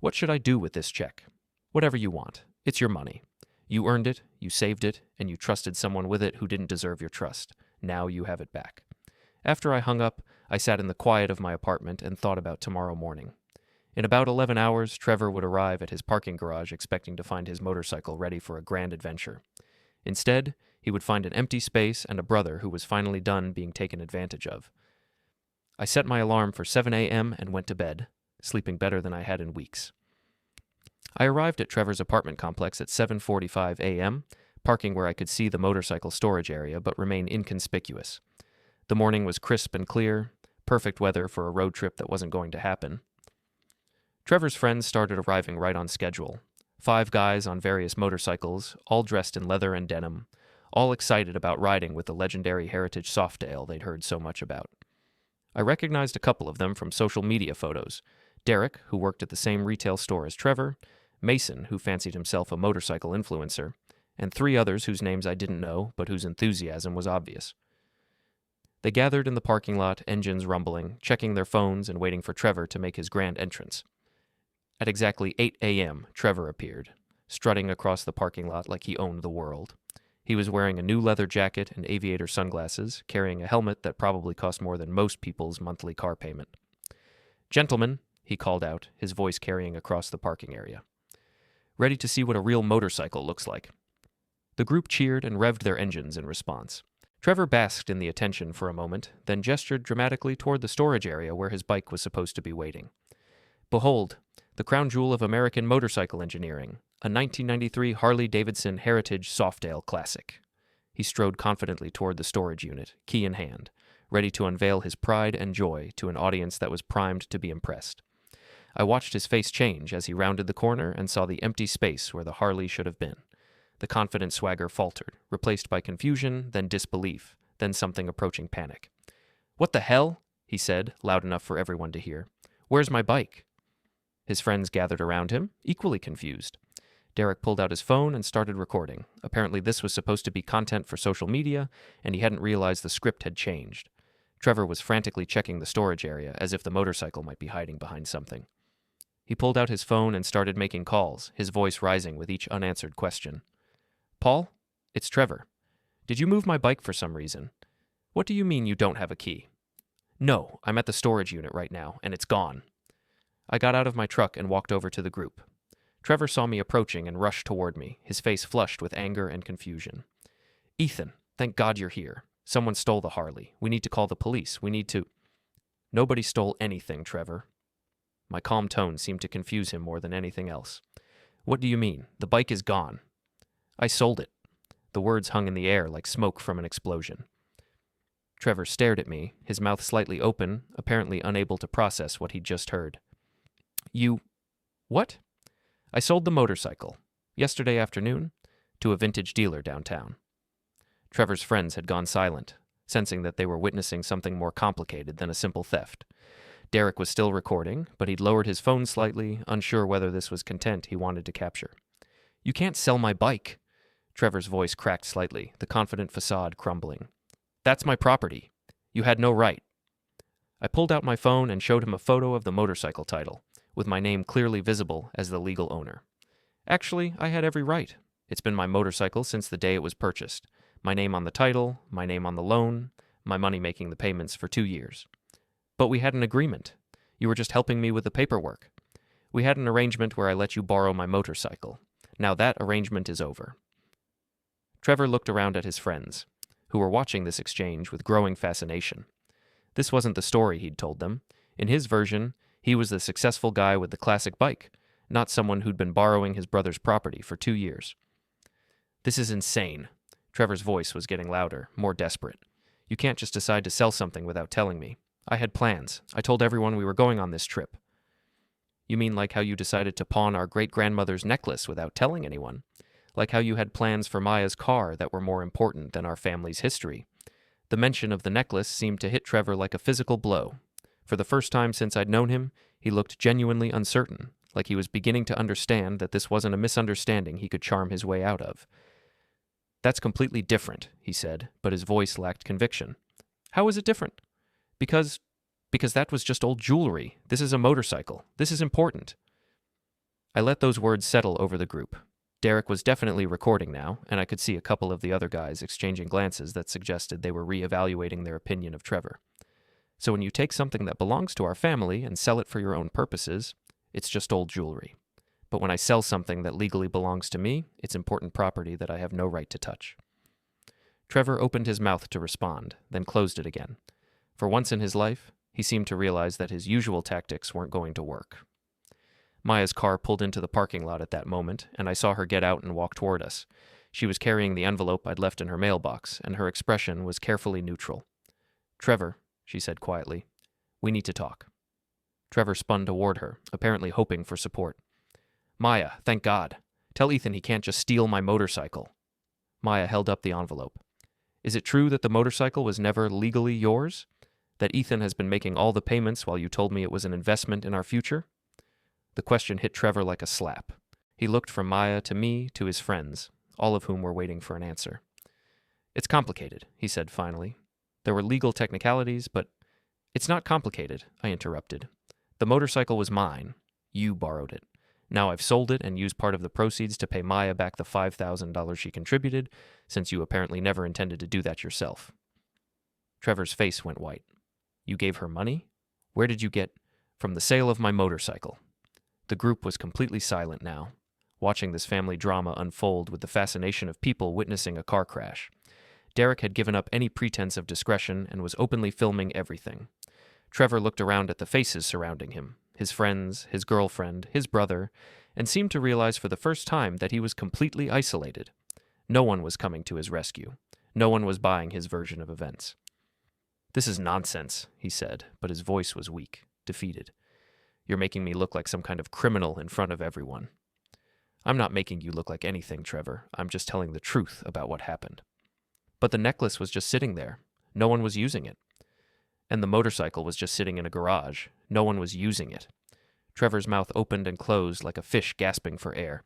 Speaker 1: What should I do with this check?" "Whatever you want. It's your money. You earned it, you saved it, and you trusted someone with it who didn't deserve your trust. Now you have it back." After I hung up, I sat in the quiet of my apartment and thought about tomorrow morning. In about 11 hours, Trevor would arrive at his parking garage expecting to find his motorcycle ready for a grand adventure. Instead, he would find an empty space and a brother who was finally done being taken advantage of. I set my alarm for 7 a.m. and went to bed, sleeping better than I had in weeks. I arrived at Trevor's apartment complex at 7:45 a.m., parking where I could see the motorcycle storage area but remain inconspicuous. The morning was crisp and clear, perfect weather for a road trip that wasn't going to happen. Trevor's friends started arriving right on schedule. 5 guys on various motorcycles, all dressed in leather and denim, all excited about riding with the legendary heritage Softail they'd heard so much about. I recognized a couple of them from social media photos. Derek, who worked at the same retail store as Trevor, Mason, who fancied himself a motorcycle influencer, and 3 others whose names I didn't know, but whose enthusiasm was obvious. They gathered in the parking lot, engines rumbling, checking their phones and waiting for Trevor to make his grand entrance. At exactly 8 a.m., Trevor appeared, strutting across the parking lot like he owned the world. He was wearing a new leather jacket and aviator sunglasses, carrying a helmet that probably cost more than most people's monthly car payment. "Gentlemen," he called out, his voice carrying across the parking area. "Ready to see what a real motorcycle looks like." The group cheered and revved their engines in response. Trevor basked in the attention for a moment, then gestured dramatically toward the storage area where his bike was supposed to be waiting. "Behold, the crown jewel of American motorcycle engineering, a 1993 Harley-Davidson Heritage Softail Classic." He strode confidently toward the storage unit, key in hand, ready to unveil his pride and joy to an audience that was primed to be impressed. I watched his face change as he rounded the corner and saw the empty space where the Harley should have been. The confident swagger faltered, replaced by confusion, then disbelief, then something approaching panic. "What the hell?" he said, loud enough for everyone to hear. "Where's my bike?" His friends gathered around him, equally confused. Derek pulled out his phone and started recording. Apparently this was supposed to be content for social media, and he hadn't realized the script had changed. Trevor was frantically checking the storage area, as if the motorcycle might be hiding behind something. He pulled out his phone and started making calls, his voice rising with each unanswered question. "Paul? It's Trevor. Did you move my bike for some reason? What do you mean you don't have a key?" "No, I'm at the storage unit right now, and it's gone." I got out of my truck and walked over to the group. Trevor saw me approaching and rushed toward me, his face flushed with anger and confusion. "Ethan, thank God you're here. Someone stole the Harley. We need to call the police. We need to—" "Nobody stole anything, Trevor." My calm tone seemed to confuse him more than anything else. "What do you mean? The bike is gone." "I sold it." The words hung in the air like smoke from an explosion. Trevor stared at me, his mouth slightly open, apparently unable to process what he'd just heard. "You... what?" "I sold the motorcycle, yesterday afternoon, to a vintage dealer downtown." Trevor's friends had gone silent, sensing that they were witnessing something more complicated than a simple theft. Derek was still recording, but he'd lowered his phone slightly, unsure whether this was content he wanted to capture. "You can't sell my bike." Trevor's voice cracked slightly, the confident facade crumbling. "That's my property. You had no right." I pulled out my phone and showed him a photo of the motorcycle title, with my name clearly visible as the legal owner. Actually, I had every right. It's been my motorcycle since the day it was purchased. My name on the title, my name on the loan, my money making the payments for 2 years. "But we had an agreement. You were just helping me with the paperwork. We had an arrangement where I let you borrow my motorcycle. Now that arrangement is over." Trevor looked around at his friends, who were watching this exchange with growing fascination. This wasn't the story he'd told them. In his version, he was the successful guy with the classic bike, not someone who'd been borrowing his brother's property for 2 years. "This is insane." Trevor's voice was getting louder, more desperate. "You can't just decide to sell something without telling me. I had plans. I told everyone we were going on this trip." "You mean like how you decided to pawn our great-grandmother's necklace without telling anyone? Like how you had plans for Maya's car that were more important than our family's history?" The mention of the necklace seemed to hit Trevor like a physical blow. For the first time since I'd known him, he looked genuinely uncertain, like he was beginning to understand that this wasn't a misunderstanding he could charm his way out of. "That's completely different," he said, but his voice lacked conviction. "How is it different?" Because that was just old jewelry. This is a motorcycle. This is important." I let those words settle over the group. Derek was definitely recording now, and I could see a couple of the other guys exchanging glances that suggested they were re-evaluating their opinion of Trevor. So when you take something that belongs to our family and sell it for your own purposes, it's just old jewelry. But when I sell something that legally belongs to me, it's important property that I have no right to touch. Trevor opened his mouth to respond, then closed it again. For once in his life, he seemed to realize that his usual tactics weren't going to work. Maya's car pulled into the parking lot at that moment, and I saw her get out and walk toward us. She was carrying the envelope I'd left in her mailbox, and her expression was carefully neutral. "Trevor," she said quietly, "we need to talk." Trevor spun toward her, apparently hoping for support. "Maya, thank God. Tell Ethan he can't just steal my motorcycle." Maya held up the envelope. "Is it true that the motorcycle was never legally yours? That Ethan has been making all the payments while you told me it was an investment in our future?" The question hit Trevor like a slap. He looked from Maya to me to his friends, all of whom were waiting for an answer. "It's complicated," he said finally. "There were legal technicalities, but—" "It's not complicated," I interrupted. "The motorcycle was mine. You borrowed it. Now I've sold it and used part of the proceeds to pay Maya back the $5,000 she contributed, since you apparently never intended to do that yourself." Trevor's face went white. "You gave her money? Where did you get—" "From the sale of my motorcycle." The group was completely silent now, watching this family drama unfold with the fascination of people witnessing a car crash. Derek had given up any pretense of discretion and was openly filming everything. Trevor looked around at the faces surrounding him, his friends, his girlfriend, his brother, and seemed to realize for the first time that he was completely isolated. No one was coming to his rescue. No one was buying his version of events. "This is nonsense," he said, but his voice was weak, defeated. You're making me look like some kind of criminal in front of everyone. I'm not making you look like anything, Trevor. I'm just telling the truth about what happened. But the necklace was just sitting there. No one was using it. And the motorcycle was just sitting in a garage. No one was using it. Trevor's mouth opened and closed like a fish gasping for air.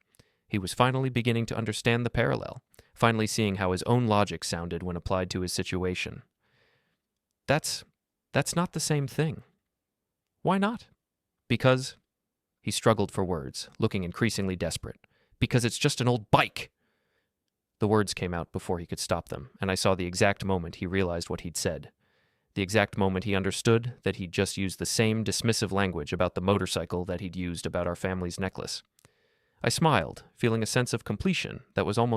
Speaker 1: He was finally beginning to understand the parallel, finally seeing how his own logic sounded when applied to his situation. That's not the same thing. Why not? Because, he struggled for words, looking increasingly desperate. Because it's just an old bike. The words came out before he could stop them, and I saw the exact moment he realized what he'd said. The exact moment he understood that he'd just used the same dismissive language about the motorcycle that he'd used about our family's necklace. I smiled, feeling a sense of completion that was almost